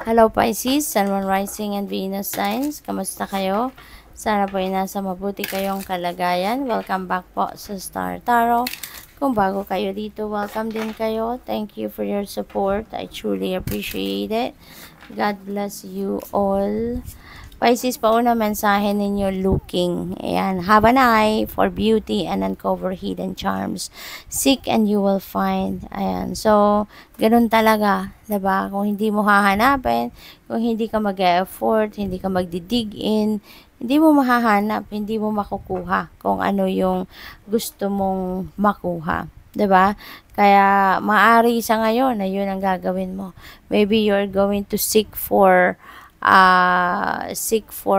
Hello Pisces, Sun, Moon, Rising, and Venus signs. Kamusta kayo? Sana po ay nasa mabuti kayong kalagayan. Welcome back po sa Star Tarot. Kung bago kayo dito, welcome din kayo. Thank you for your support. I truly appreciate it. God bless you all. Pisces, pauna mensahe ninyo looking. Ayan, have an eye for beauty and uncover hidden charms. Seek and you will find. Ayan, so, ganun talaga. Diba? Kung hindi mo hahanapin, kung hindi ka mag-effort, hindi ka magdidig in, hindi mo mahahanap, hindi mo makukuha kung ano yung gusto mong makuha. 'Di ba? Kaya maari sa ngayon na 'yun ang gagawin mo. Maybe you're going to seek for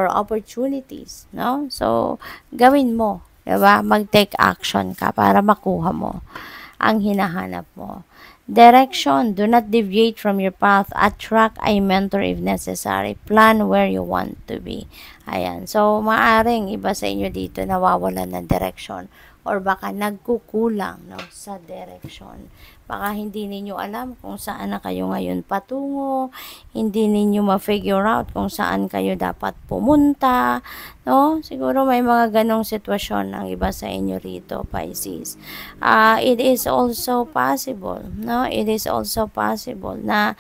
opportunities, no? So, gawin mo, 'di ba? Mag-take action ka para makuha mo ang hinahanap mo. Direction, do not deviate from your path. Attract a mentor if necessary. Plan where you want to be. Ayan. So, maaring iba sa inyo dito nawawalan ng direction or baka nagkukulang, no, sa direction. Baka hindi ninyo alam kung saan na kayo ngayon patungo, hindi ninyo ma-figure out kung saan kayo dapat pumunta, no? Siguro may mga ganong sitwasyon ang iba sa inyo rito, Pisces. It is also possible, no? It is also possible na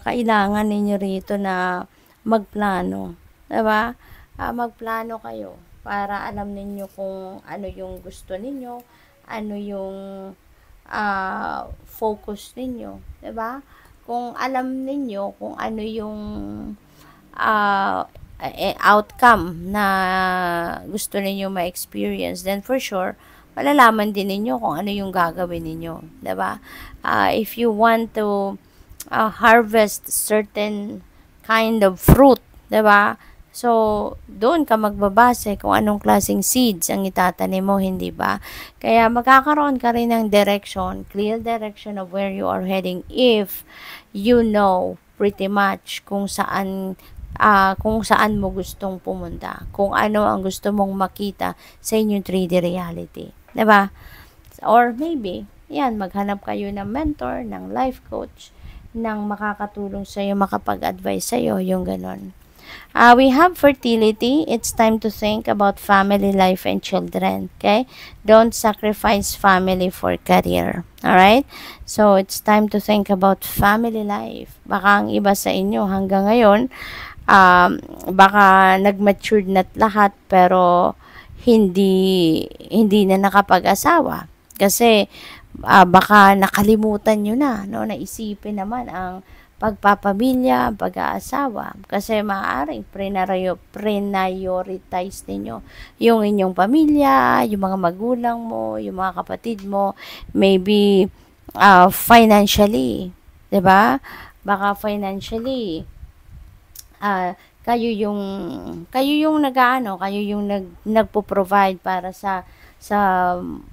kailangan ninyo rito na magplano, 'di ba? Magplano kayo para alam ninyo kung ano yung gusto ninyo, ano yung focus ninyo, 'di ba? Kung alam ninyo kung ano yung outcome na gusto ninyo ma-experience, then for sure, malalaman din ninyo kung ano yung gagawin ninyo, 'di ba? If you want to harvest certain kind of fruit, 'di ba? So, doon ka magbabase kung anong klaseng seeds ang itatanim mo, hindi ba? Kaya magkakaroon ka rin ng direction, clear direction of where you are heading if you know pretty much kung saan mo gustong pumunta, kung ano ang gusto mong makita sa inyong 3D reality, 'di ba? Or maybe, yan, maghanap kayo ng mentor, ng life coach, nang makakatulong sa iyo, makapag-advise sa iyo, yung ganon. We have fertility. It's time to think about family life and children. Okay? Don't sacrifice family for career. Alright? So, it's time to think about family life. Baka ang iba sa inyo hanggang ngayon, baka nag-matured na't lahat pero hindi na nakapag-asawa. Kasi, baka nakalimutan nyo na, no? Naisipin naman ang pagpapamilya, pag-aasawa. Kasi maaaring prioritize ninyo yung inyong pamilya, yung mga magulang mo, yung mga kapatid mo, maybe financially, 'di ba? Baka financially kayo yung nagpo-provide para sa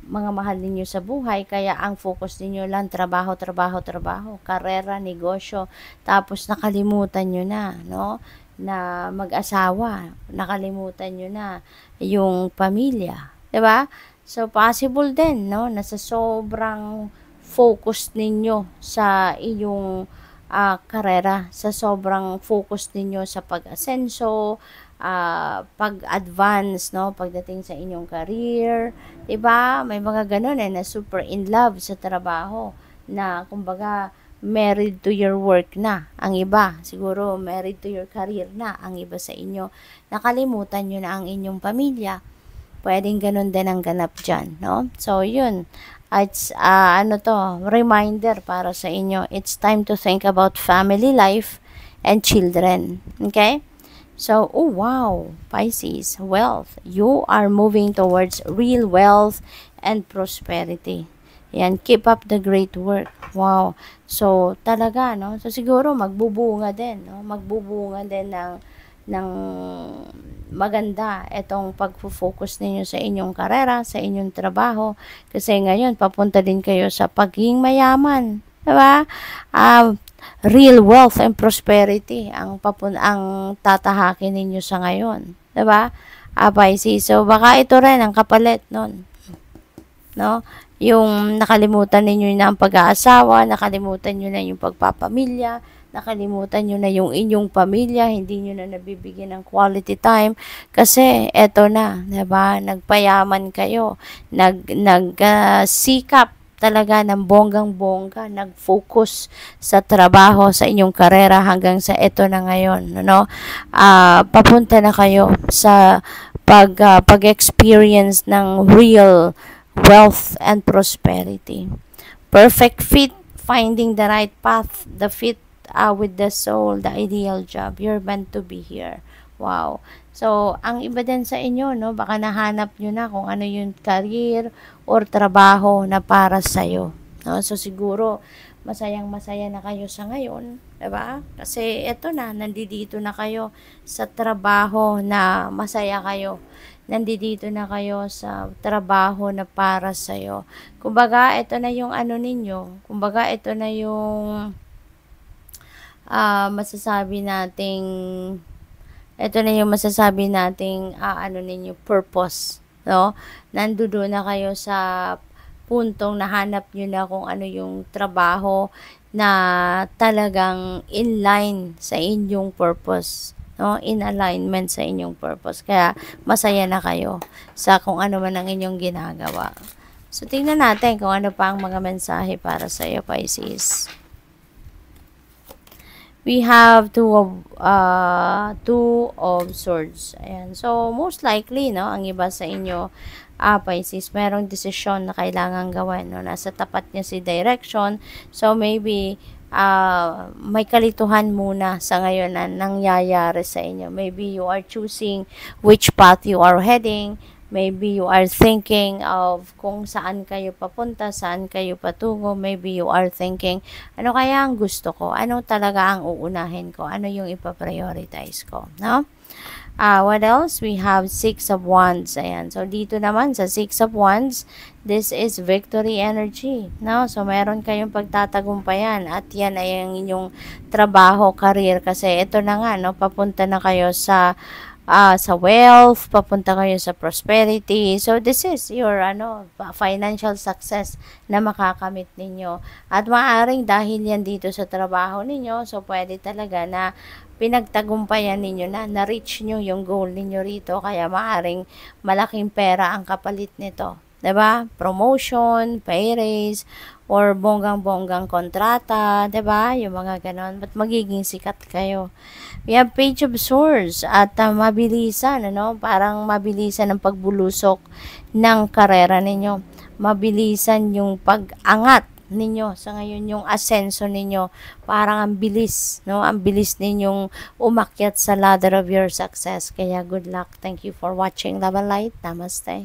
mga mahal ninyo sa buhay, kaya ang focus ninyo lang trabaho, karera, negosyo, tapos nakalimutan nyo na, no, na mag-asawa, nakalimutan nyo na yung pamilya, 'di ba? So possible din, no, na sa sobrang focus ninyo sa iyong karera, sa sobrang focus ninyo sa pag-asenso, pag-advance, no, pagdating sa inyong career, 'di ba? May mga ganun na super in love sa trabaho, na kumbaga married to your work na ang iba, siguro married to your career na ang iba sa inyo, nakalimutan nyo na ang inyong pamilya. Pwedeng ganun din ang ganap dyan, no? So yun, it's reminder para sa inyo. It's time to think about family life and children. Okay? So, oh wow, Pisces, wealth. You are moving towards real wealth and prosperity. Yan, keep up the great work. Wow. So, talaga, no? So, siguro magbubunga din, no? Magbubunga din ng maganda itong pagfo-focus ninyo sa inyong karera, sa inyong trabaho. Kasi ngayon, papunta din kayo sa pagiging mayaman. Diba? Real wealth and prosperity ang tatahakin ninyo sa ngayon. 'Di ba? Pisces. So baka ito rin ang kapalit noon, no? yung nakalimutan ninyo na ang pag-aasawa, nakalimutan nyo na yung pagpapamilya, nakalimutan nyo na yung inyong pamilya, hindi nyo na nabibigyan ng quality time kasi eto na, 'di ba? Nagpayaman kayo, sikap talaga ng bonggang-bongga, nag-focus sa trabaho, sa inyong karera hanggang sa eto na ngayon, no? Papunta na kayo sa pag-experience ng real wealth and prosperity. Perfect fit, finding the right path, the fit with the soul, the ideal job. You're meant to be here. Wow. So, ang iba din sa inyo, no, baka nahanap nyo na kung ano yung career or trabaho na para sa'yo. No? So, siguro, masayang-masaya na kayo sa ngayon, diba? Kasi, eto na, nandito na kayo sa trabaho na masaya kayo. Nandito na kayo sa trabaho na para sa'yo. Kumbaga, ito na yung ano ninyo. Kumbaga, ito na yung masasabi nating ito na yung masasabi nating ano ninyo, purpose, no? Nandoon na kayo sa puntong nahanap nyo na kung ano yung trabaho na talagang in line sa inyong purpose, no? In alignment sa inyong purpose. Kaya masaya na kayo sa kung ano man ang inyong ginagawa. So tingnan natin kung ano pa ang mga mensahe para sa iyo, Pisces. We have two of swords. Ayan. So, most likely, no, ang iba sa inyo, Pisces, merong desisyon na kailangan gawin, no? Nasa tapat niya si direction. So, maybe, may kalituhan muna sa ngayon na nangyayari sa inyo. Maybe you are choosing which path you are heading. Maybe you are thinking of kung saan kayo papunta, saan kayo patungo. Maybe you are thinking, ano kaya ang gusto ko? Ano talaga ang uunahin ko? Ano yung ipaprioritize ko? No? What else? We have 6 of Wands. Ayan. So, dito naman sa 6 of Wands, this is victory energy. No? So, meron kayong pagtatagumpayan at yan ay ang inyong trabaho, career. Kasi ito na nga, no? Papunta na kayo sa wealth, papunta kayo sa prosperity. So, this is your financial success na makakamit ninyo. At maaaring dahil yan dito sa trabaho ninyo, so pwede talaga na pinagtagumpayan ninyo na-reach nyo yung goal ninyo rito. Kaya maaaring malaking pera ang kapalit nito. 'Di ba? Promotion, pay raise, or bonggang-bonggang kontrata, 'di ba? Yung mga ganon. But magiging sikat kayo. We have Page of Swords at mabilisan, parang mabilisan ang pagbulusok ng karera ninyo. Mabilisan yung pag-angat ninyo sa ngayon, yung asenso ninyo. Parang ang bilis, Ang bilis ninyong umakyat sa ladder of your success. Kaya good luck. Thank you for watching Love and Light. Namaste.